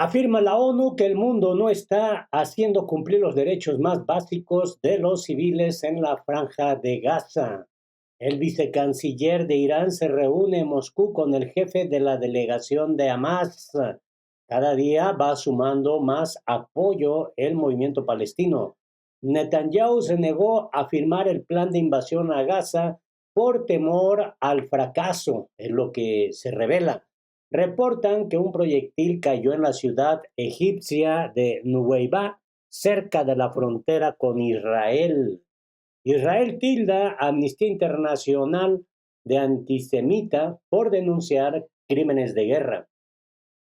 Afirma la ONU que el mundo no está haciendo cumplir los derechos más básicos de los civiles en la Franja de Gaza. El vicecanciller de Irán se reúne en Moscú con el jefe de la delegación de Hamas. Cada día va sumando más apoyo el movimiento palestino. Netanyahu se negó a firmar el plan de invasión a Gaza por temor al fracaso, es lo que se revela. Reportan que un proyectil cayó en la ciudad egipcia de Nuweiba, cerca de la frontera con Israel. Israel tilda a Amnistía Internacional de antisemita por denunciar crímenes de guerra.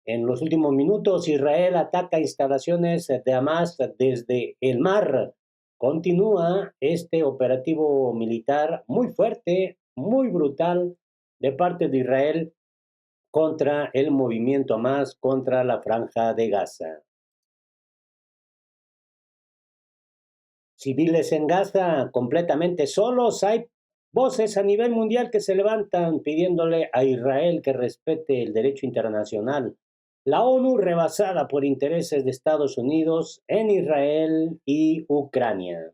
En los últimos minutos, Israel ataca instalaciones de Hamas desde el mar. Continúa este operativo militar muy fuerte, muy brutal de parte de Israel contra el movimiento Hamas, contra la Franja de Gaza. Civiles en Gaza completamente solos. Hay voces a nivel mundial que se levantan pidiéndole a Israel que respete el derecho internacional. La ONU rebasada por intereses de Estados Unidos en Israel y Ucrania.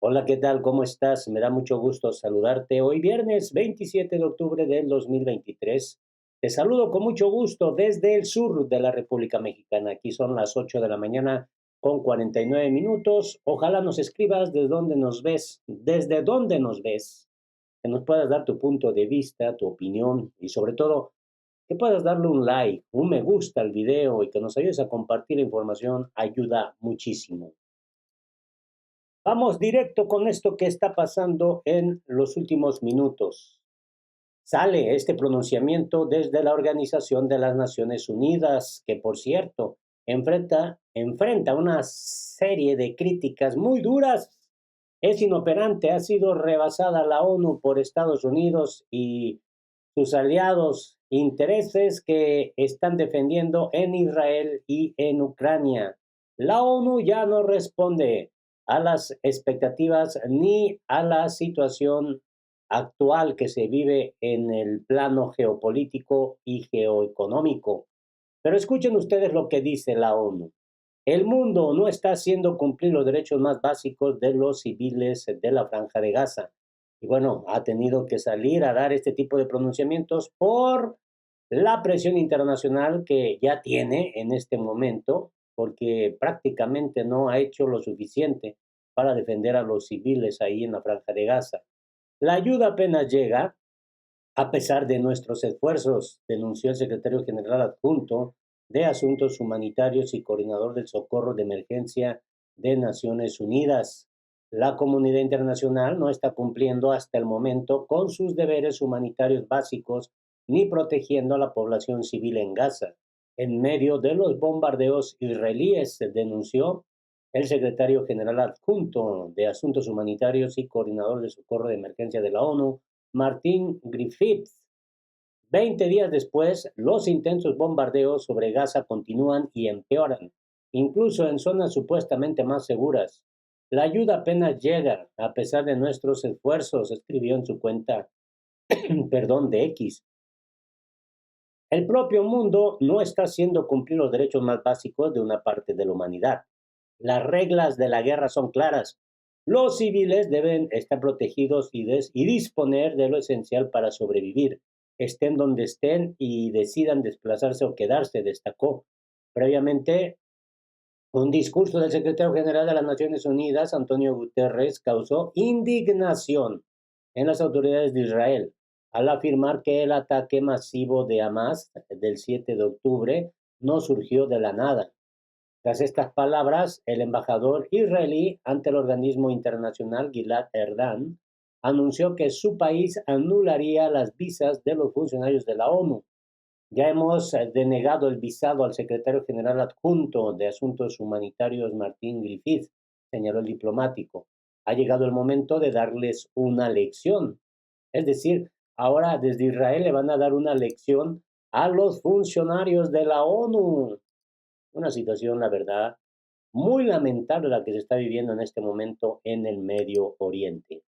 Hola, ¿qué tal? ¿Cómo estás? Me da mucho gusto saludarte hoy viernes 27 de octubre del 2023. Te saludo con mucho gusto desde el sur de la República Mexicana. Aquí son las 8 de la mañana con 49 minutos. Ojalá nos escribas desde dónde nos ves, que nos puedas dar tu punto de vista, tu opinión y sobre todo que puedas darle un like, un me gusta al video y que nos ayudes a compartir la información ayuda muchísimo. Vamos directo con esto que está pasando en los últimos minutos. Sale este pronunciamiento desde la Organización de las Naciones Unidas, que por cierto enfrenta una serie de críticas muy duras. Es inoperante, ha sido rebasada la ONU por Estados Unidos y sus aliados, intereses que están defendiendo en Israel y en Ucrania. La ONU ya no responde a las expectativas ni a la situación actual que se vive en el plano geopolítico y geoeconómico. Pero escuchen ustedes lo que dice la ONU. El mundo no está haciendo cumplir los derechos más básicos de los civiles de la Franja de Gaza. Y bueno, ha tenido que salir a dar este tipo de pronunciamientos por la presión internacional que ya tiene en este momento, porque prácticamente no ha hecho lo suficiente para defender a los civiles ahí en la Franja de Gaza. La ayuda apenas llega, a pesar de nuestros esfuerzos, denunció el secretario general adjunto de Asuntos Humanitarios y coordinador del Socorro de Emergencia de Naciones Unidas. La comunidad internacional no está cumpliendo hasta el momento con sus deberes humanitarios básicos ni protegiendo a la población civil en Gaza. En medio de los bombardeos israelíes, denunció el secretario general adjunto de Asuntos Humanitarios y coordinador de Socorro de Emergencia de la ONU, Martin Griffiths. 20 días después, los intensos bombardeos sobre Gaza continúan y empeoran, incluso en zonas supuestamente más seguras. La ayuda apenas llega, a pesar de nuestros esfuerzos, escribió en su cuenta, de X. El propio mundo no está haciendo cumplir los derechos más básicos de una parte de la humanidad. Las reglas de la guerra son claras. Los civiles deben estar protegidos y disponer de lo esencial para sobrevivir, estén donde estén y decidan desplazarse o quedarse, destacó. Previamente, un discurso del secretario general de las Naciones Unidas, Antonio Guterres, causó indignación en las autoridades de Israel al afirmar que el ataque masivo de Hamas del 7 de octubre no surgió de la nada. Tras estas palabras, el embajador israelí ante el organismo internacional, Gilad Erdan, anunció que su país anularía las visas de los funcionarios de la ONU. Ya hemos denegado el visado al secretario general adjunto de Asuntos Humanitarios, Martin Griffiths, señaló el diplomático. Ha llegado el momento de darles una lección. Es decir, ahora desde Israel le van a dar una lección a los funcionarios de la ONU. Una situación, la verdad, muy lamentable la que se está viviendo en este momento en el Medio Oriente.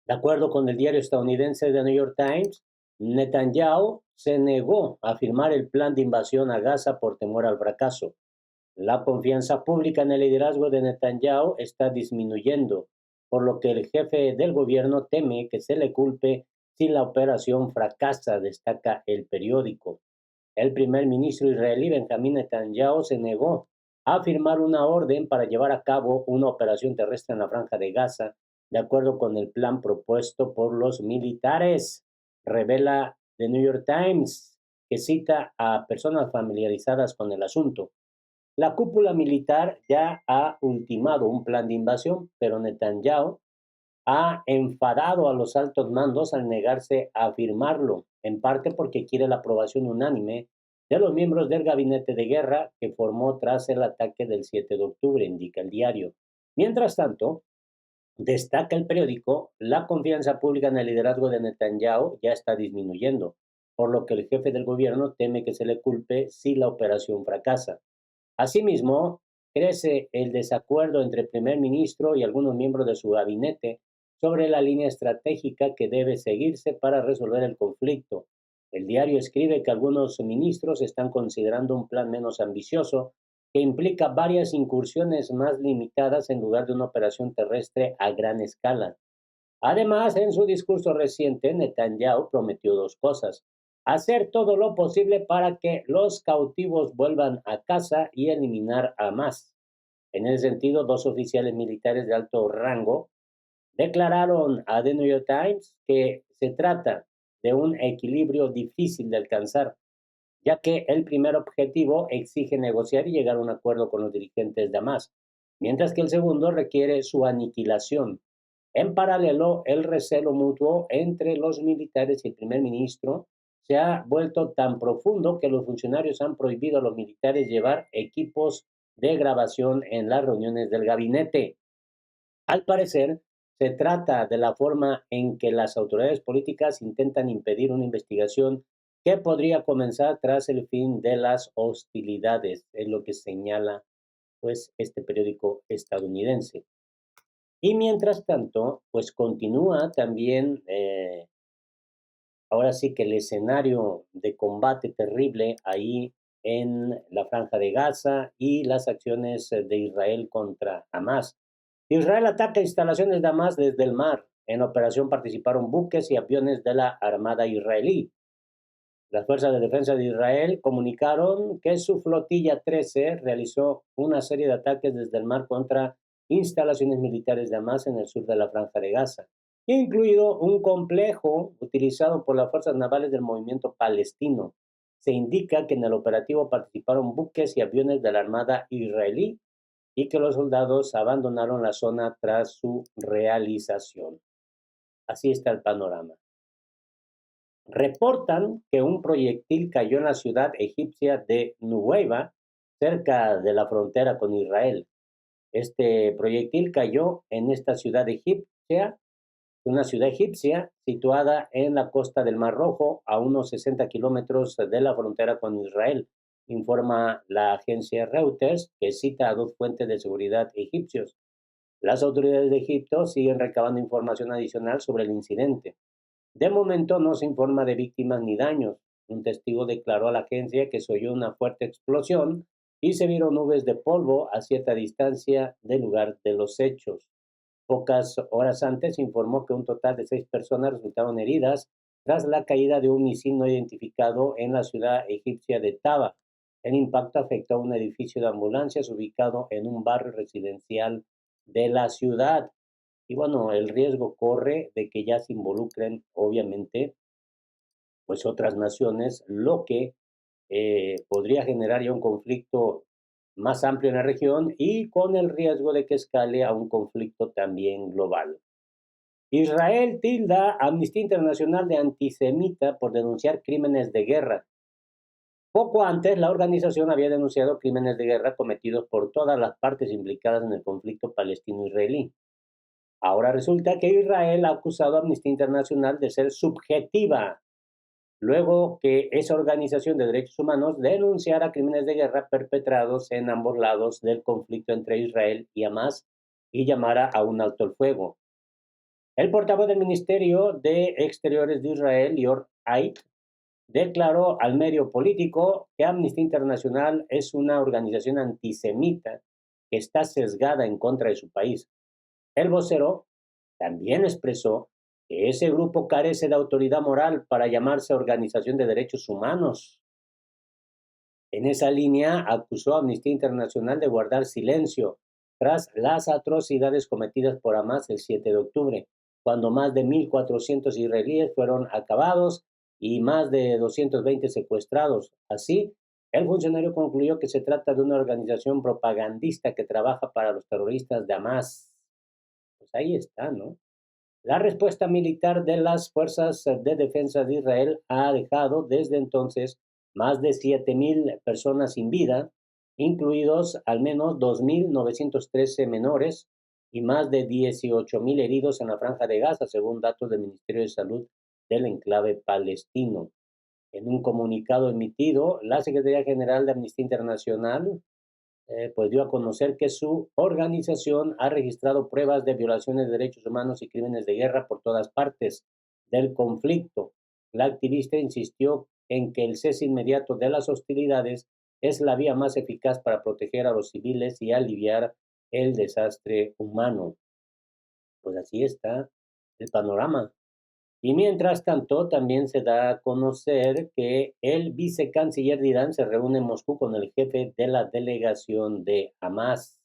De acuerdo con el diario estadounidense The New York Times, Netanyahu se negó a firmar el plan de invasión a Gaza por temor al fracaso. La confianza pública en el liderazgo de Netanyahu está disminuyendo, por lo que el jefe del gobierno teme que se le culpe si la operación fracasa, destaca el periódico. El primer ministro israelí Benjamín Netanyahu se negó a firmar una orden para llevar a cabo una operación terrestre en la franja de Gaza, de acuerdo con el plan propuesto por los militares, revela The New York Times, que cita a personas familiarizadas con el asunto. La cúpula militar ya ha ultimado un plan de invasión, pero Netanyahu ha enfadado a los altos mandos al negarse a firmarlo, en parte porque quiere la aprobación unánime de los miembros del gabinete de guerra que formó tras el ataque del 7 de octubre, indica el diario. Mientras tanto, destaca el periódico, la confianza pública en el liderazgo de Netanyahu ya está disminuyendo, por lo que el jefe del gobierno teme que se le culpe si la operación fracasa. Asimismo, crece el desacuerdo entre el primer ministro y algunos miembros de su gabinete sobre la línea estratégica que debe seguirse para resolver el conflicto. El diario escribe que algunos ministros están considerando un plan menos ambicioso que implica varias incursiones más limitadas en lugar de una operación terrestre a gran escala. Además, en su discurso reciente, Netanyahu prometió dos cosas: hacer todo lo posible para que los cautivos vuelvan a casa y eliminar a Hamas. En ese sentido, dos oficiales militares de alto rango declararon a The New York Times que se trata de un equilibrio difícil de alcanzar, ya que el primer objetivo exige negociar y llegar a un acuerdo con los dirigentes de Hamas, mientras que el segundo requiere su aniquilación. En paralelo, el recelo mutuo entre los militares y el primer ministro se ha vuelto tan profundo que los funcionarios han prohibido a los militares llevar equipos de grabación en las reuniones del gabinete. Al parecer, se trata de la forma en que las autoridades políticas intentan impedir una investigación que podría comenzar tras el fin de las hostilidades, es lo que señala pues este periódico estadounidense. Y mientras tanto, pues continúa también, ahora sí que el escenario de combate terrible ahí en la Franja de Gaza y las acciones de Israel contra Hamas. Israel ataca instalaciones de Hamas desde el mar. En la operación participaron buques y aviones de la Armada israelí. Las Fuerzas de Defensa de Israel comunicaron que su flotilla 13 realizó una serie de ataques desde el mar contra instalaciones militares de Hamas en el sur de la Franja de Gaza, incluido un complejo utilizado por las fuerzas navales del movimiento palestino. Se indica que en el operativo participaron buques y aviones de la Armada israelí y que los soldados abandonaron la zona tras su realización. Así está el panorama. Reportan que un proyectil cayó en la ciudad egipcia de Nuweiba, cerca de la frontera con Israel. Este proyectil cayó en esta ciudad egipcia, una ciudad egipcia situada en la costa del Mar Rojo, a unos 60 kilómetros de la frontera con Israel, informa la agencia Reuters, que cita a dos fuentes de seguridad egipcios. Las autoridades de Egipto siguen recabando información adicional sobre el incidente. De momento no se informa de víctimas ni daños. Un testigo declaró a la agencia que se oyó una fuerte explosión y se vieron nubes de polvo a cierta distancia del lugar de los hechos. Pocas horas antes se informó que un total de 6 personas resultaron heridas tras la caída de un misil no identificado en la ciudad egipcia de Taba. El impacto afectó a un edificio de ambulancias ubicado en un barrio residencial de la ciudad. Y bueno, el riesgo corre de que ya se involucren, obviamente, pues otras naciones, lo que podría generar ya un conflicto más amplio en la región y con el riesgo de que escale a un conflicto también global. Israel tilda a Amnistía Internacional de antisemita por denunciar crímenes de guerra. Poco antes, la organización había denunciado crímenes de guerra cometidos por todas las partes implicadas en el conflicto palestino-israelí. Ahora resulta que Israel ha acusado a Amnistía Internacional de ser subjetiva, luego que esa organización de derechos humanos denunciara crímenes de guerra perpetrados en ambos lados del conflicto entre Israel y Hamas y llamara a un alto el fuego. El portavoz del Ministerio de Exteriores de Israel, Lior Ait declaró al medio político que Amnistía Internacional es una organización antisemita que está sesgada en contra de su país. El vocero también expresó que ese grupo carece de autoridad moral para llamarse Organización de Derechos Humanos. En esa línea, acusó a Amnistía Internacional de guardar silencio tras las atrocidades cometidas por Hamas el 7 de octubre, cuando más de 1.400 israelíes fueron acabados y más de 220 secuestrados. Así, el funcionario concluyó que se trata de una organización propagandista que trabaja para los terroristas de Hamas. Pues ahí está, ¿no? La respuesta militar de las fuerzas de defensa de Israel ha dejado desde entonces más de 7.000 personas sin vida, incluidos al menos 2.913 menores y más de 18.000 heridos en la Franja de Gaza, según datos del Ministerio de Salud del enclave palestino. En un comunicado emitido, la Secretaría General de Amnistía Internacional pues dio a conocer que su organización ha registrado pruebas de violaciones de derechos humanos y crímenes de guerra por todas partes del conflicto. La activista insistió en que el cese inmediato de las hostilidades es la vía más eficaz para proteger a los civiles y aliviar el desastre humano. Pues así está el panorama. Y mientras tanto, también se da a conocer que el vicecanciller de Irán se reúne en Moscú con el jefe de la delegación de Hamas.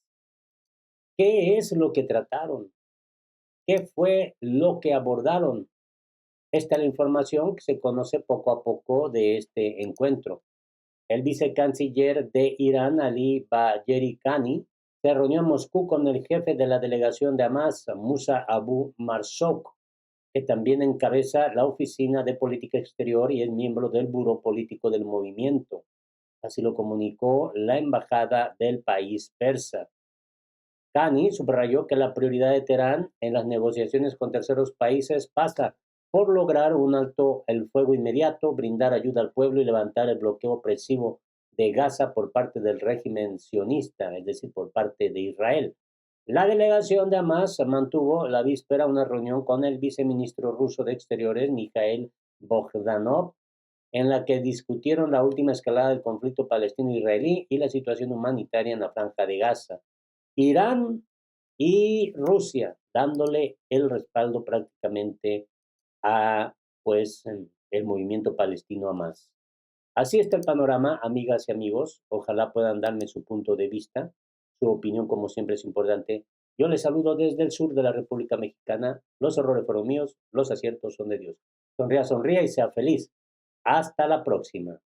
¿Qué es lo que trataron? ¿Qué fue lo que abordaron? Esta es la información que se conoce poco a poco de este encuentro. El vicecanciller de Irán, Ali Bagheri Kani, se reunió en Moscú con el jefe de la delegación de Hamas, Musa Abu Marzouk, que también encabeza la Oficina de Política Exterior y es miembro del Buró Político del Movimiento. Así lo comunicó la embajada del país persa. Kani subrayó que la prioridad de Teherán en las negociaciones con terceros países pasa por lograr un alto el fuego inmediato, brindar ayuda al pueblo y levantar el bloqueo opresivo de Gaza por parte del régimen sionista, es decir, por parte de Israel. La delegación de Hamas mantuvo la víspera una reunión con el viceministro ruso de Exteriores, Mikhail Bogdanov, en la que discutieron la última escalada del conflicto palestino-israelí y la situación humanitaria en la franja de Gaza. Irán y Rusia dándole el respaldo prácticamente a pues el movimiento palestino Hamas. Así está el panorama, amigas y amigos. Ojalá puedan darme su punto de vista. Su opinión, como siempre, es importante. Yo les saludo desde el sur de la República Mexicana. Los errores fueron míos, los aciertos son de Dios. Sonría, sonría y sea feliz. Hasta la próxima.